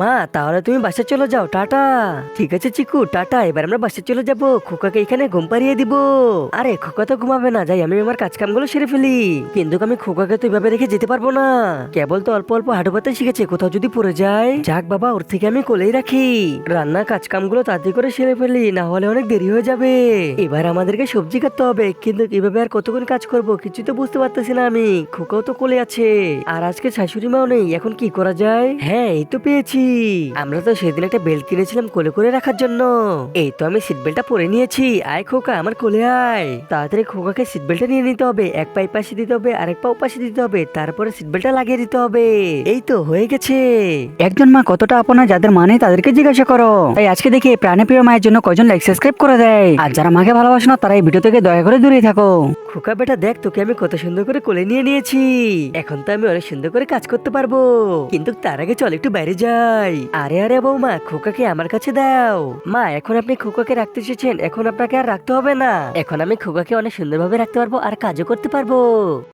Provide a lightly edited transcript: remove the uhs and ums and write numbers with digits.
মা তাহলে তুমি বাসায় চলে যাও, টাটা। ঠিক আছে চিকু, টাটা। এবার আমরা বাসায় চলে যাব, খোকাকে এখানে ঘুম পাড়িয়ে দিব। আরে খোকা তো ঘুমাবে না, যাই আমি আমার কাজ কামগুলো সেরে ফেলি। কিন্তু আমি খোকাকে তো এভাবে রেখে যেতে পারবো না। কেবল তো অল্প অল্প হাঁটু পাতে শিখেছে, কোথাও যদি পড়ে যায়। যাক বাবা, ওর থেকে আমি কোলেই রাখি। রান্নার কাজ কামগুলো তাড়াতাড়ি করে সেরে ফেলি, না হলে অনেক দেরি হয়ে যাবে। এবার আমাদেরকে সবজি কাটতে হবে, কিন্তু কিভাবে আর কতক্ষণ কাজ করব কিছু তো বুঝতে পারতেছি না আমি। খোকাও তো কোলে আছে, আর আজকে শাশুড়ি মাও নেই, এখন কি করা যায়? হ্যাঁ এই তো পেয়েছি। আমরা তো সেদিন একটা বেল্ট কিনেছিলাম কোলে করে রাখার জন্য। এই তো আমি সিট বেল্টটা পরে নিয়েছি। আয় খোকা, আমার কোলে আয়। তাড়াতাড়ি খোকাকে সিট বেল্টটা নিয়ে নিতে হবে, এক পা এই পাশে দিতে হবে, আরেক পা ও পাশে দিতে হবে, তারপরে সিট বেল্টটা লাগিয়ে দিতে হবে। এই তো হয়ে গেছে। একজন মা কতটা আপন হয় যাদের মানে তাদেরকে জিজ্ঞাসা করো। তাই আজকে দেখি এই প্রাণপ্রিয় মায়ের জন্য কজন লাইক সাবস্ক্রাইব করে দেয়, আর যারা মাকে ভালোবাসে না তারা এই ভিডিও থেকে দয়া করে দূরে থাকো। খোকা বেটা দেখ, তোকে আমি কত সুন্দর করে কোলে নিয়ে নিয়েছি। এখন তো আমি অনেক সুন্দর করে কাজ করতে পারবো, কিন্তু তার আগে চল একটু বাইরে যাই। আরে আরে বৌমা, খোকাকে আমার কাছে দাও। মা এখন আপনি খোকাকে রাখতে এসেছেন, এখন আপনাকে আর রাখতে হবে না। এখন আমি খোকাকে অনেক সুন্দরভাবে রাখতে পারবো আর কাজও করতে পারবো।